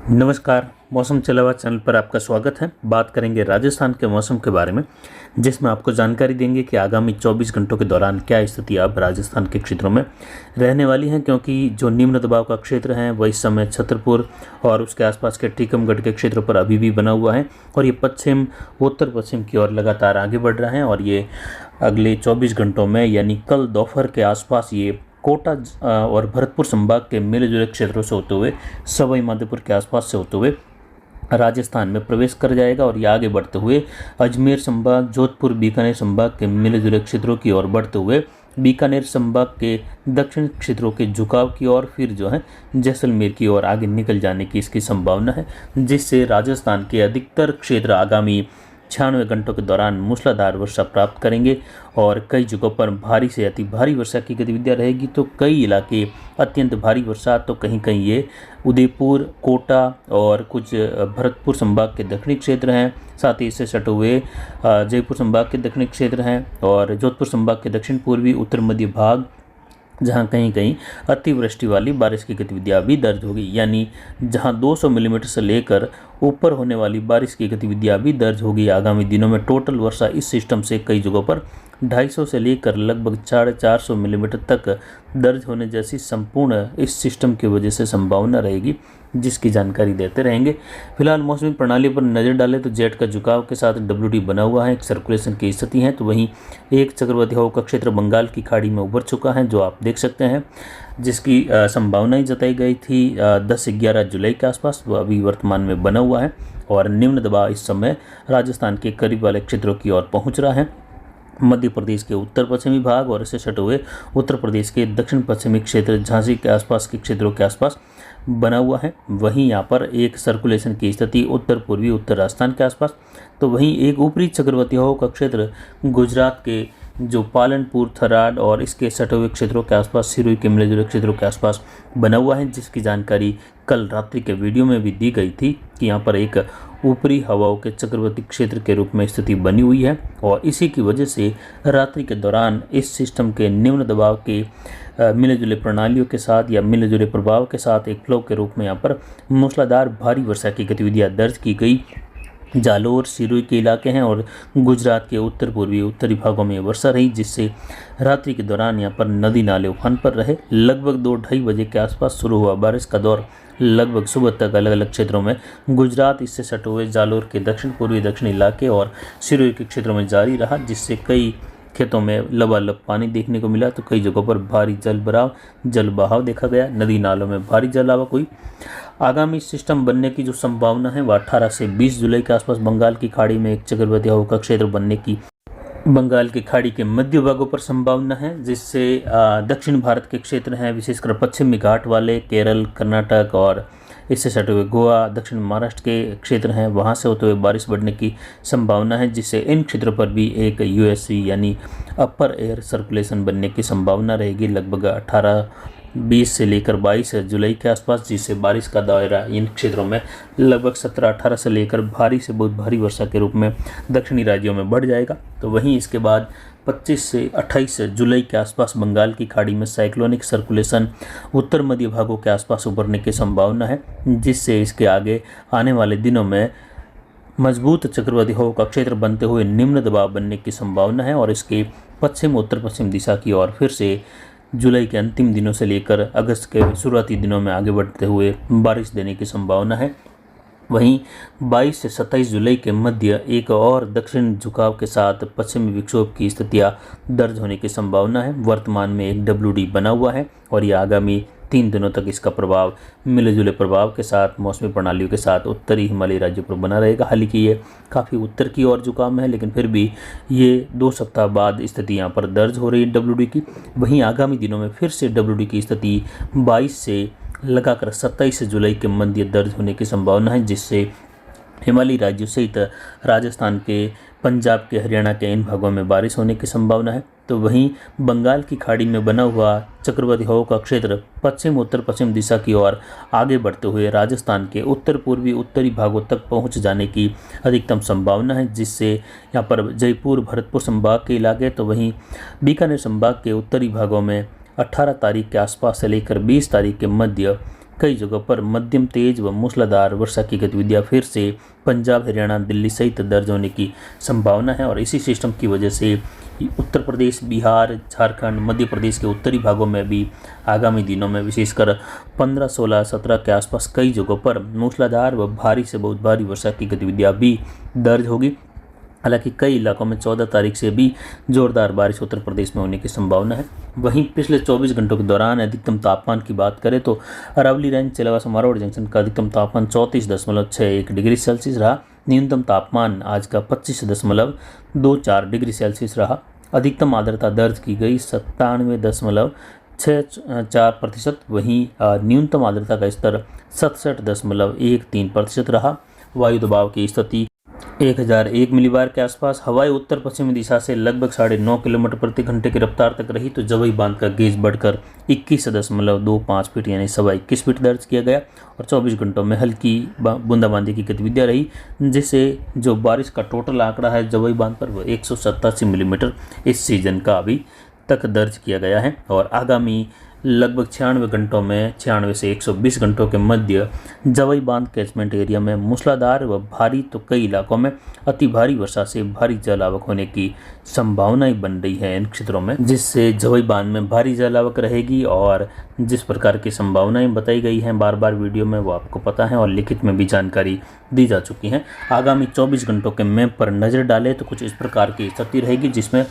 नमस्कार। मौसम चलावा चैनल पर आपका स्वागत है। बात करेंगे राजस्थान के मौसम के बारे में, जिसमें आपको जानकारी देंगे कि आगामी 24 घंटों के दौरान क्या स्थिति अब राजस्थान के क्षेत्रों में रहने वाली है, क्योंकि जो निम्न दबाव का क्षेत्र है वह इस समय छतरपुर और उसके आसपास के टीकमगढ़ के क्षेत्रों पर अभी भी बना हुआ है और ये पश्चिम उत्तर पश्चिम की ओर लगातार आगे बढ़ रहा है और ये अगले 24 घंटों में यानी कल दोपहर के आसपास ये कोटा और भरतपुर संभाग के मिले जुले क्षेत्रों से होते हुए सवाई माधोपुर के आसपास से होते हुए राजस्थान में प्रवेश कर जाएगा और ये आगे बढ़ते हुए अजमेर संभाग, जोधपुर, बीकानेर संभाग के मिले जुले क्षेत्रों की ओर बढ़ते हुए बीकानेर संभाग के दक्षिण क्षेत्रों के झुकाव की ओर फिर जो है जैसलमेर की ओर आगे निकल जाने की इसकी संभावना है, जिससे राजस्थान के अधिकतर क्षेत्र आगामी 96 घंटों के दौरान मूसलाधार वर्षा प्राप्त करेंगे और कई जगहों पर भारी से अति भारी वर्षा की गतिविधियां रहेगी। तो कई इलाके अत्यंत भारी वर्षा, तो कहीं कहीं ये उदयपुर, कोटा और कुछ भरतपुर संभाग के दक्षिणी क्षेत्र हैं, साथ ही इससे सटे हुए जयपुर संभाग के दक्षिणी क्षेत्र हैं और जोधपुर संभाग के दक्षिण पूर्वी उत्तर मध्य भाग, जहां कहीं कहीं अतिवृष्टि वाली बारिश की गतिविधियां भी दर्ज होगी। यानी जहां 200 मिलीमीटर से लेकर ऊपर होने वाली बारिश की गतिविधियां भी दर्ज होगी। आगामी दिनों में टोटल वर्षा इस सिस्टम से कई जगहों पर 250 से लेकर लगभग 450 मिलीमीटर तक दर्ज होने जैसी संपूर्ण इस सिस्टम की वजह से संभावना रहेगी, जिसकी जानकारी देते रहेंगे। फिलहाल मौसमी प्रणाली पर नज़र डालें तो जेट का झुकाव के साथ WD बना हुआ है, एक सर्कुलेशन की स्थिति है। तो वहीं एक चक्रवाती हवा का क्षेत्र बंगाल की खाड़ी में उभर चुका है, जो आप देख सकते हैं, जिसकी संभावनाएं जताई गई थी 10 से 11 जुलाई के आसपास, वो अभी वर्तमान में बना हुआ है और निम्न दबाव इस समय राजस्थान के करीब वाले क्षेत्रों की ओर पहुँच रहा है। मध्य प्रदेश के उत्तर पश्चिमी भाग और इससे सटे हुए उत्तर प्रदेश के दक्षिण पश्चिमी क्षेत्र, झांसी के आसपास के क्षेत्रों के आसपास बना हुआ है। वहीं यहाँ पर एक सर्कुलेशन की स्थिति उत्तर पूर्वी उत्तर राजस्थान के आसपास, तो वहीं एक ऊपरी चक्रवाती हवा का क्षेत्र गुजरात के जो पालनपुर, थराद और इसके सटे हुए क्षेत्रों के आसपास, सिरोही के मिले जुले क्षेत्रों के आसपास बना हुआ है, जिसकी जानकारी कल रात्रि के वीडियो में भी दी गई थी कि यहाँ पर एक ऊपरी हवाओं के चक्रवाती क्षेत्र के रूप में स्थिति बनी हुई है और इसी की वजह से रात्रि के दौरान इस सिस्टम के निम्न दबाव के मिले जुले प्रणालियों के साथ या मिले जुले प्रभाव के साथ एक फ्लो के रूप में यहाँ पर मूसलाधार भारी वर्षा की गतिविधियाँ दर्ज की गई। जालोर, सिरोही के इलाके हैं और गुजरात के उत्तर पूर्वी उत्तरी भागों में वर्षा रही, जिससे रात्रि के दौरान यहाँ पर नदी नाले उफान पर रहे। लगभग 2-2:30 बजे के आसपास शुरू हुआ बारिश का दौर लगभग सुबह तक अलग अलग क्षेत्रों में गुजरात, इससे सटे हुए जालोर के दक्षिण पूर्वी दक्षिण इलाके और सिरोही के क्षेत्रों में जारी रहा, जिससे कई खेतों में लबालब पानी देखने को मिला। तो कई जगहों पर भारी जल बहाव देखा गया, नदी नालों में भारी जल आवक हुई। आगामी सिस्टम बनने की जो संभावना है वह 18 से 20 जुलाई के आसपास बंगाल की खाड़ी में एक चक्रवाती हवा का क्षेत्र बनने की बंगाल की खाड़ी के मध्य भागों पर संभावना है, जिससे दक्षिण भारत के क्षेत्र हैं, विशेषकर पश्चिमी घाट वाले केरल, कर्नाटक और इससे सटे हुए गोवा, दक्षिण महाराष्ट्र के क्षेत्र हैं, वहां से होते हुए बारिश बढ़ने की संभावना है, जिससे इन क्षेत्रों पर भी एक USC यानी अपर एयर सर्कुलेशन बनने की संभावना रहेगी लगभग 20 से लेकर 22 जुलाई के आसपास, जिससे बारिश का दायरा इन क्षेत्रों में लगभग 17-18 से लेकर भारी से बहुत भारी वर्षा के रूप में दक्षिणी राज्यों में बढ़ जाएगा। तो वहीं इसके बाद 25 से 28 जुलाई के आसपास बंगाल की खाड़ी में साइक्लोनिक सर्कुलेशन उत्तर मध्य भागों के आसपास उभरने की संभावना है, जिससे इसके आगे आने वाले दिनों में मजबूत चक्रवाती हवा का क्षेत्र बनते हुए निम्न दबाव बनने की संभावना है और इसके पश्चिम उत्तर पश्चिम दिशा की ओर फिर से जुलाई के अंतिम दिनों से लेकर अगस्त के शुरुआती दिनों में आगे बढ़ते हुए बारिश देने की संभावना है। वहीं 22 से 27 जुलाई के मध्य एक और दक्षिण झुकाव के साथ पश्चिमी विक्षोभ की स्थितियां दर्ज होने की संभावना है। वर्तमान में एक WD बना हुआ है और यह आगामी 3 दिनों तक इसका प्रभाव मिले जुले प्रभाव के साथ मौसमी प्रणालियों के साथ उत्तरी हिमालयी राज्यों पर बना रहेगा। हालांकि ये काफ़ी उत्तर की ओर झुकाव में है, लेकिन फिर भी ये 2 सप्ताह बाद स्थिति यहाँ पर दर्ज हो रही है WD की। वहीं आगामी दिनों में फिर से WD की स्थिति 22 से लगाकर 27 जुलाई के मध्य दर्ज होने की संभावना है, जिससे हिमालयी राज्यों सहित राजस्थान के, पंजाब के, हरियाणा के इन भागों में बारिश होने की संभावना है। तो वहीं बंगाल की खाड़ी में बना हुआ चक्रवाती हवा का क्षेत्र पश्चिम उत्तर पश्चिम दिशा की ओर आगे बढ़ते हुए राजस्थान के उत्तर पूर्वी उत्तरी भागों तक पहुंच जाने की अधिकतम संभावना है, जिससे यहाँ पर जयपुर, भरतपुर संभाग के इलाके, तो वहीं बीकानेर संभाग के उत्तरी भागों में 18 तारीख के आसपास से लेकर 20 तारीख के मध्य कई जगहों पर मध्यम तेज व मूसलाधार वर्षा की गतिविधियां फिर से पंजाब, हरियाणा, दिल्ली सहित दर्ज होने की संभावना है। और इसी सिस्टम की वजह से उत्तर प्रदेश, बिहार, झारखंड, मध्य प्रदेश के उत्तरी भागों में भी आगामी दिनों में विशेषकर 15, 16, 17 के आसपास कई जगहों पर मूसलाधार व भारी से बहुत भारी वर्षा की गतिविधियां भी दर्ज होगी। हालांकि कई इलाकों में 14 तारीख से भी जोरदार बारिश उत्तर प्रदेश में होने की संभावना है। वहीं पिछले 24 घंटों के दौरान अधिकतम तापमान की बात करें तो अरावली रेंज, चिलवासा, मारोड जंक्शन का अधिकतम तापमान 34.61 डिग्री सेल्सियस रहा। न्यूनतम तापमान आज का 25.24 डिग्री सेल्सियस रहा। अधिकतम आर्द्रता दर्ज की गई 97.64%। वहीं न्यूनतम आर्द्रता का स्तर 67.13% रहा। वायु दबाव की स्थिति 1001 मिलीबार के आसपास। हवाएं उत्तर पश्चिमी दिशा से लगभग 9.5 किलोमीटर प्रति घंटे की रफ्तार तक रही तो जवई बांध का गेज बढ़कर 21.25 फीट यानी 21.25 फीट दर्ज किया गया। और 24 घंटों में हल्की बूंदाबांदी की गतिविधियां रही, जिससे जो बारिश का टोटल आंकड़ा है जवई बांध पर वो 187 मिलीमीटर इस सीजन का अभी तक दर्ज किया गया है। और आगामी लगभग 96 घंटों में 96 से 120 घंटों के मध्य जवई बांध कैचमेंट एरिया में मूसलाधार व भारी तो कई इलाकों में अति भारी वर्षा से भारी जल आवक होने की संभावनाएं बन रही है इन क्षेत्रों में, जिससे जवई बांध में भारी जल आवक रहेगी। और जिस प्रकार की संभावनाएं बताई गई हैं बार बार वीडियो में वो आपको पता है और लिखित में भी जानकारी दी जा चुकी हैं। आगामी 24 घंटों के मैप पर नज़र डालें तो कुछ इस प्रकार की स्थिति रहेगी, जिसमें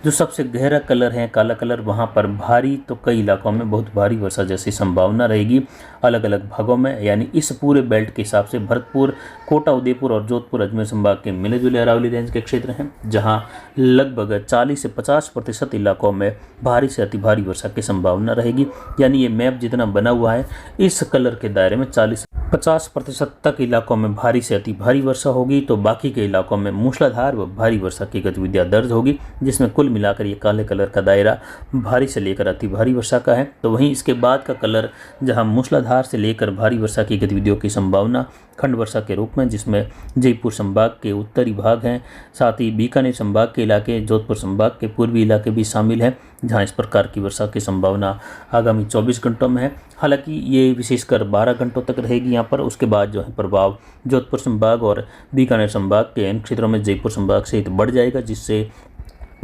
जो सबसे गहरा कलर है काला कलर, वहाँ पर भारी तो कई इलाकों में बहुत भारी वर्षा जैसी संभावना रहेगी अलग अलग भागों में। यानी इस पूरे बेल्ट के हिसाब से भरतपुर, कोटा, उदयपुर और जोधपुर, अजमेर संभाग के मिले जुले अरावली रेंज के क्षेत्र हैं, जहां लगभग 40 से 50% इलाकों में भारी से अति भारी वर्षा की संभावना रहेगी। यानी ये मैप जितना बना हुआ है इस कलर के दायरे में 40-50% तक इलाकों में भारी से अति भारी वर्षा होगी, तो बाकी के इलाकों में मूसलाधार व भारी वर्षा की गतिविधियां दर्ज होगी, जिसमें कुल मिलाकर ये काले कलर का दायरा भारी से लेकर अति भारी वर्षा का है। तो वहीं इसके बाद का कलर जहां मूसलाधार से लेकर भारी वर्षा की गतिविधियों की संभावना खंड वर्षा के रूप में, जिसमें जयपुर संभाग के उत्तरी भाग हैं, साथ ही बीकानेर संभाग के इलाके, जोधपुर संभाग के पूर्वी इलाके भी शामिल हैं, जहां इस प्रकार की वर्षा की संभावना आगामी 24 घंटों में है। हालांकि ये विशेषकर 12 घंटों तक रहेगी यहाँ पर। उसके बाद जो है प्रभाव जोधपुर संभाग और बीकानेर संभाग के इन क्षेत्रों में जयपुर संभाग सहित बढ़ जाएगा, जिससे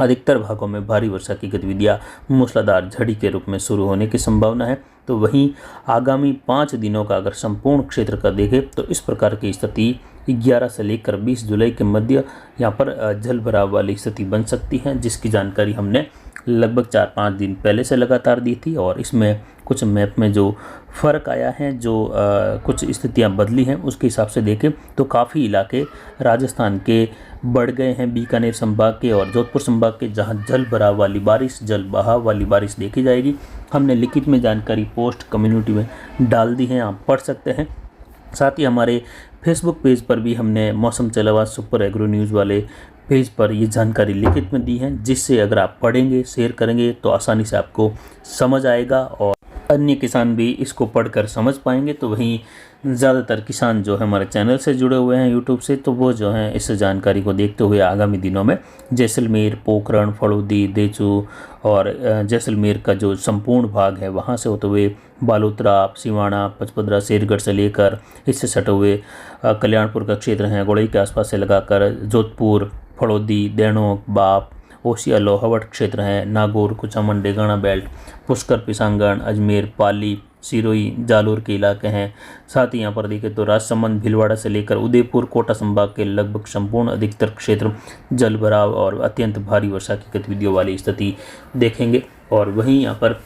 अधिकतर भागों में भारी वर्षा की गतिविधियां मूसलाधार झड़ी के रूप में शुरू होने की संभावना है। तो वहीं आगामी 5 दिनों का अगर संपूर्ण क्षेत्र का देखें तो इस प्रकार की स्थिति 11 से लेकर 20 जुलाई के मध्य यहाँ पर जल भराव वाली स्थिति बन सकती है, जिसकी जानकारी हमने लगभग 4-5 दिन पहले से लगातार दी थी। और इसमें कुछ मैप में जो फ़र्क आया है, जो कुछ स्थितियां बदली हैं, उसके हिसाब से देखें तो काफ़ी इलाके राजस्थान के बढ़ गए हैं, बीकानेर संभाग के और जोधपुर संभाग के, जहां जल भराव वाली बारिश, जल बहाव वाली बारिश देखी जाएगी। हमने लिखित में जानकारी पोस्ट कम्युनिटी में डाल दी है, आप पढ़ सकते हैं। साथ ही हमारे फेसबुक पेज पर भी हमने मौसम चलावा सुपर एग्रो न्यूज़ वाले पेज पर ये जानकारी लिखित में दी है, जिससे अगर आप पढ़ेंगे, शेयर करेंगे तो आसानी से आपको समझ आएगा और अन्य किसान भी इसको पढ़कर समझ पाएंगे। तो वहीं ज़्यादातर किसान जो है हमारे चैनल से जुड़े हुए हैं यूट्यूब से, तो वो जो हैं इस जानकारी को देखते हुए आगामी दिनों में जैसलमेर, पोखरण, फड़ौदी, देचू और जैसलमेर का जो संपूर्ण भाग है वहाँ से होते हुए बालोतरा, सिवाना, पचपदरा, शेरगढ़ से लेकर इससे सटे हुए कल्याणपुर का क्षेत्र है, गोड़ई के आसपास से लगाकर जोधपुर, फड़ौदी, देणोक, बाप, ओसिया, लोहावट क्षेत्र हैं, नागौर, कुचामन, डेगाना बेल्ट, पुष्कर, पिसांगण, अजमेर, पाली, सिरोही, जालोर के इलाके हैं। साथ ही यहाँ पर देखें तो राजसमंद, भीलवाड़ा से लेकर उदयपुर, कोटा संभाग के लगभग संपूर्ण अधिकतर क्षेत्र जल भराव और अत्यंत भारी वर्षा की गतिविधियों वाली स्थिति देखेंगे। और वहीं यहाँ पर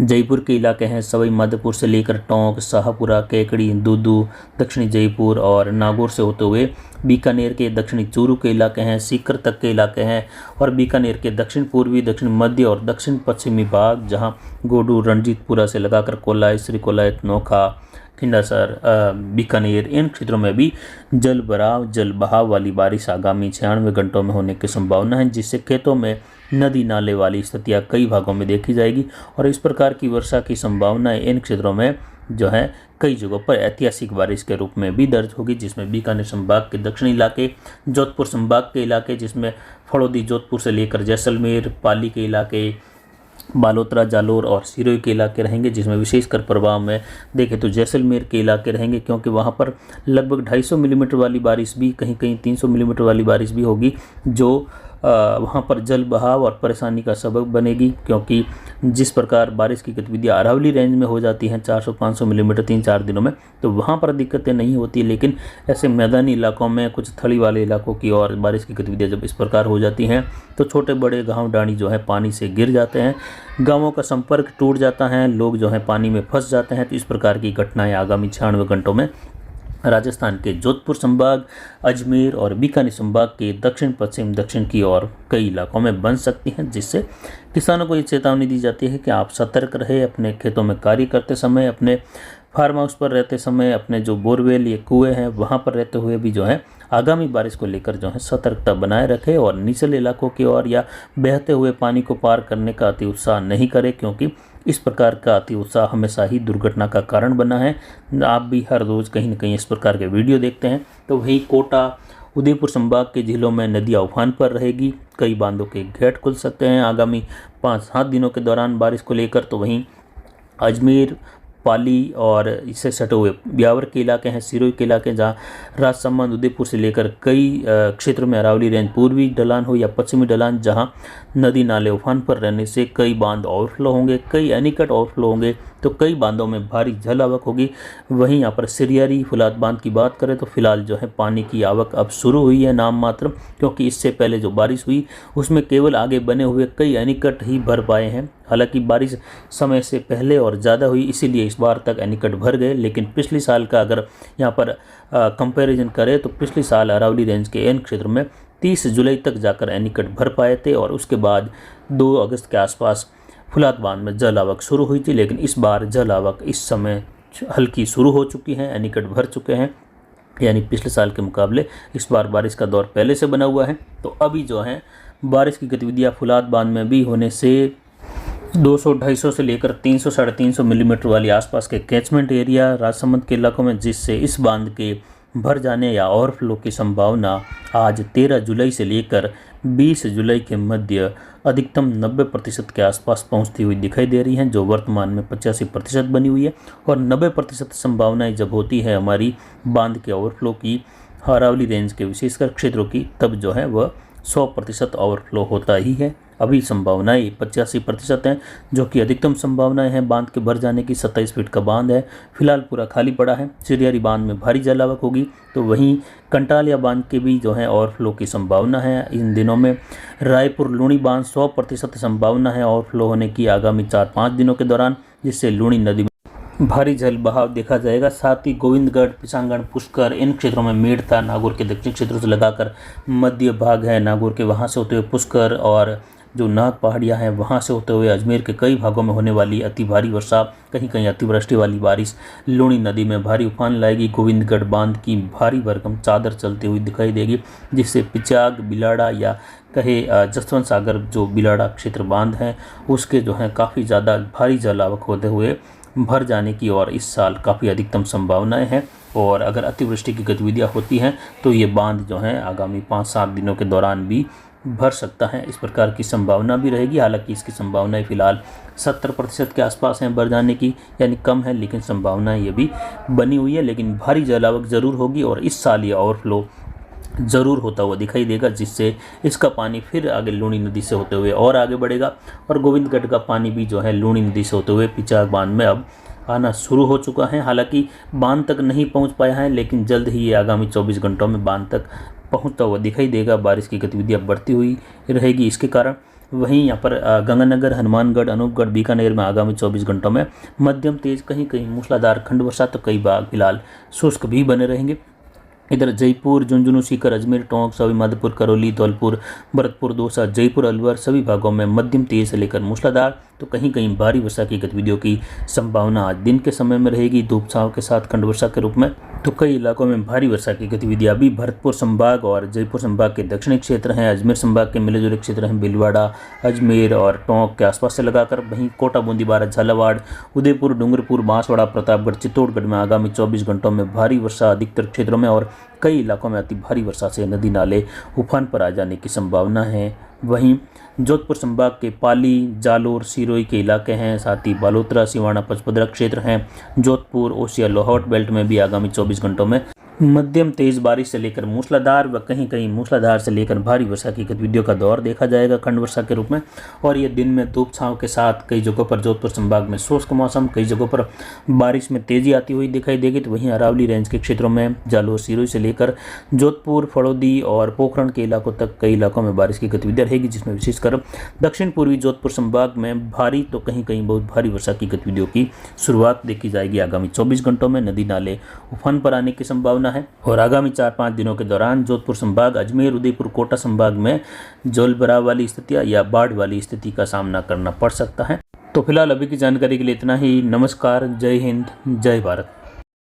जयपुर के इलाके हैं, सवाई माधोपुर से लेकर टोंक, शाहपुरा, केकड़ी, दूदू, दक्षिणी जयपुर और नागौर से होते हुए बीकानेर के दक्षिणी चूरू के इलाके हैं, सीकर तक के इलाके हैं और बीकानेर के दक्षिण पूर्वी, दक्षिण मध्य और दक्षिण पश्चिमी भाग, जहां गोडू, रणजीतपुरा से लगाकर कोलाय, श्रीकोलायत, नोखा, खिंडासर, बीकानेर, इन क्षेत्रों में भी जल भराव, जल बहाव वाली बारिश आगामी 96 घंटों में होने की संभावना है, जिससे खेतों में नदी नाले वाली स्थितियां कई भागों में देखी जाएगी। और इस प्रकार की वर्षा की संभावना इन क्षेत्रों में जो है कई जगहों पर ऐतिहासिक बारिश के रूप में भी दर्ज होगी, जिसमें बीकानेर संभाग के दक्षिणी इलाके, जोधपुर संभाग के इलाके, जिसमें फड़ौदी, जोधपुर से लेकर जैसलमेर, पाली के इलाके, बालोतरा, जालोर और सिरोही के इलाके रहेंगे, जिसमें विशेषकर प्रभाव में देखें तो जैसलमेर के इलाके रहेंगे, क्योंकि वहाँ पर लगभग 250 मिलीमीटर वाली बारिश भी, कहीं कहीं 300 मिलीमीटर वाली बारिश भी होगी, जो वहाँ पर जल बहाव और परेशानी का सबब बनेगी। क्योंकि जिस प्रकार बारिश की गतिविधियाँ अरावली रेंज में हो जाती हैं 400-500 मिलीमीटर 3-4 दिनों में, तो वहाँ पर दिक्कतें नहीं होती, लेकिन ऐसे मैदानी इलाकों में, कुछ थली वाले इलाकों की और बारिश की गतिविधियाँ जब इस प्रकार हो जाती हैं तो छोटे बड़े गाँव डाणी जो है पानी से गिर जाते हैं, गाँवों का संपर्क टूट जाता है, लोग जो है पानी में फंस जाते हैं। तो इस प्रकार की घटनाएँ आगामी 96 घंटों में राजस्थान के जोधपुर संभाग, अजमेर और बीकानेर संभाग के दक्षिण पश्चिम दक्षिण की ओर कई इलाकों में बन सकती हैं, जिससे किसानों को ये चेतावनी दी जाती है कि आप सतर्क रहे, अपने खेतों में कार्य करते समय, अपने फार्म हाउस पर रहते समय, अपने जो बोरवेल या कुएं हैं वहाँ पर रहते हुए भी जो है आगामी बारिश को लेकर जो है सतर्कता बनाए रखें, और निचले इलाकों की ओर या बहते हुए पानी को पार करने का अति उत्साह नहीं करें, क्योंकि इस प्रकार का अति उत्साह हमेशा ही दुर्घटना का कारण बना है। आप भी हर रोज़ कहीं न कहीं इस प्रकार के वीडियो देखते हैं। तो वहीं कोटा, उदयपुर संभाग के जिलों में नदियाँ उफान पर रहेगी, कई बांधों के गेट खुल सकते हैं आगामी 5-7 दिनों के दौरान बारिश को लेकर। तो वहीं अजमेर, पाली और इससे सटे हुए ब्यावर के इलाके हैं, सिरोही के इलाके, जहाँ राजसमंद, उदयपुर से लेकर कई क्षेत्रों में अरावली रेंज पूर्वी ढलान हो या पश्चिमी ढलान, जहाँ नदी नाले उफान पर रहने से कई बांध ओवरफ्लो होंगे, कई एनीकट ओवरफ्लो होंगे, तो कई बांधों में भारी जल आवक होगी। वहीं यहाँ पर सिरियारी फुलाद बांध की बात करें तो फिलहाल जो है पानी की आवक अब शुरू हुई है नाम मात्र, क्योंकि इससे पहले जो बारिश हुई उसमें केवल आगे बने हुए कई एनीकट ही भर पाए हैं। हालांकि बारिश समय से पहले और ज़्यादा हुई, इसीलिए इस बार तक एनीकट भर गए, लेकिन पिछले साल का अगर यहाँ पर कंपैरिजन करें तो पिछले साल अरावली रेंज के इन क्षेत्र में 30 जुलाई तक जाकर एनीकट भर पाए थे, और उसके बाद 2 अगस्त के आसपास फुलाद बांध में जल आवक शुरू हुई थी। लेकिन इस बार जल आवक इस समय हल्की शुरू हो चुकी है, एनीकट भर चुके हैं, यानी पिछले साल के मुकाबले इस बार बारिश का दौर पहले से बना हुआ है। तो अभी जो है बारिश की गतिविधियाँ फुलाद बांध में भी होने से 200-250 से लेकर 300-350 मिलीमीटर वाली आसपास के कैचमेंट एरिया राजसमंद के इलाकों में, जिससे इस बांध के भर जाने या ओवरफ्लो की संभावना आज 13 जुलाई से लेकर 20 जुलाई के मध्य अधिकतम 90% के आसपास पहुंचती हुई दिखाई दे रही हैं, जो वर्तमान में 85% बनी हुई है। और 90% संभावनाएं जब होती है हमारी बांध के ओवरफ्लो की, अरावली रेंज के विशेषकर क्षेत्रों की, तब जो है वह 100% ओवरफ्लो होता ही है। अभी संभावनाएं 85% हैं, जो कि अधिकतम संभावनाएं हैं बांध के भर जाने की। 27 फीट का बांध है, फिलहाल पूरा खाली पड़ा है। सिरियारी बांध में भारी जलावक होगी, तो वहीं कंटालिया बांध के भी जो है ओवरफ्लो की संभावना है इन दिनों में। रायपुर लूणी बांध 100% संभावना है ओवरफ्लो होने की आगामी 4-5 दिनों के दौरान, जिससे लूणी नदी भारी जल बहाव देखा जाएगा। साथ ही गोविंदगढ़, पिसांगढ़, पुष्कर, इन क्षेत्रों में मेड़ता, नागौर के दक्षिण क्षेत्रों से लगाकर मध्य भाग है नागौर के, वहां से होते हुए पुष्कर और जो नाग पहाड़ियाँ हैं वहाँ से होते हुए अजमेर के कई भागों में होने वाली अति भारी वर्षा, कहीं कहीं अतिवृष्टि वाली बारिश लूणी नदी में भारी उफान लाएगी। गोविंदगढ़ बांध की भारी भरकम चादर चलती हुई दिखाई देगी, जिससे पिचाग, बिलाड़ा या कहे जसवंत सागर जो बिलाड़ा क्षेत्र बांध है उसके जो है काफ़ी ज़्यादा भारी जलावक होते हुए भर जाने की और इस साल काफ़ी अधिकतम संभावनाएं हैं। और अगर अतिवृष्टि की गतिविधियाँ होती हैं तो ये बांध जो है आगामी 5-7 दिनों के दौरान भी भर सकता है, इस प्रकार की संभावना भी रहेगी। हालांकि इसकी संभावनाएं फिलहाल 70% के आसपास हैं भर जाने की, यानी कम है, लेकिन संभावनाएं ये भी बनी हुई है। लेकिन भारी जलावक ज़रूर होगी और इस साल ये ओवरफ्लो ज़रूर होता हुआ दिखाई देगा, जिससे इसका पानी फिर आगे लूणी नदी से होते हुए और आगे बढ़ेगा। और गोविंदगढ़ का पानी भी जो है लूणी नदी से होते हुए पिचाग बांध में अब आना शुरू हो चुका है। हालांकि बांध तक नहीं पहुंच पाया है, लेकिन जल्द ही ये आगामी 24 घंटों में बांध तक पहुंचता हुआ दिखाई देगा। बारिश की गतिविधियां बढ़ती हुई रहेगी इसके कारण। वहीं यहाँ पर गंगानगर, हनुमानगढ़, अनूपगढ़, बीकानेर में आगामी 24 घंटों में मध्यम तेज, कहीं कहीं मूसलाधार खंड वर्षा, तो कई भाग फिलहाल शुष्क भी बने रहेंगे। इधर जयपुर, झुंझुनू, सीकर, अजमेर, टोंक, सवाई माधोपुर, करौली, धौलपुर, भरतपुर, दौसा, जयपुर, अलवर सभी भागों में मध्यम तेज से लेकर मूसलाधार तो कहीं कहीं भारी वर्षा की गतिविधियों की संभावना आज दिन के समय में रहेगी, धूप छांव के साथ खंड वर्षा के रूप में। तो कई इलाकों में भारी वर्षा की गतिविधियां भी भरतपुर संभाग और जयपुर संभाग के दक्षिणी क्षेत्र हैं, अजमेर संभाग के मिले जुले क्षेत्र हैं, भीलवाड़ा, अजमेर और टोंक के आसपास से लगाकर। वहीं कोटा, बूंदी, बारात, झालावाड़, उदयपुर, डूंगरपुर, बांसवाड़ा, प्रतापगढ़, चित्तौड़गढ़ में आगामी 24 घंटों में भारी वर्षा अधिकतर क्षेत्रों में और कई इलाकों में अति भारी वर्षा से नदी नाले उफान पर आ जाने की संभावना है। वहीं जोधपुर संभाग के पाली, जालोर, सिरोही के इलाके हैं, साथ ही बालोतरा, सिवाना, पचपदरा क्षेत्र हैं। जोधपुर, ओसिया, लोहावट बेल्ट में भी आगामी 24 घंटों में मध्यम तेज बारिश से लेकर मूसलाधार व कहीं कहीं मूसलाधार से लेकर भारी वर्षा की गतिविधियों का दौर देखा जाएगा खंड वर्षा के रूप में। और ये दिन में धूप छांव के साथ कई जगहों पर जोधपुर संभाग में शुष्क मौसम, कई जगहों पर बारिश में तेजी आती हुई दिखाई देगी। तो वहीं अरावली रेंज के क्षेत्रों में जालोर, सिरोही से लेकर जोधपुर, फड़ौदी और पोखरण के इलाकों तक कई इलाकों में बारिश की गतिविधियां रहेगी, जिसमें विशेषकर दक्षिण पूर्वी जोधपुर संभाग में भारी तो कहीं कहीं बहुत भारी वर्षा की गतिविधियों की शुरुआत देखी जाएगी। आगामी 24 घंटों में नदी नाले उफान पर आने की संभावना है। और आगामी 4-5 दिनों के दौरान जोधपुर संभाग, अजमेर, उदयपुर, कोटा संभाग में जलभराव वाली स्थितियां या बाढ़ वाली स्थिति का सामना करना पड़ सकता है। तो फिलहाल अभी की जानकारी के लिए इतना ही। नमस्कार, जय हिंद, जय भारत।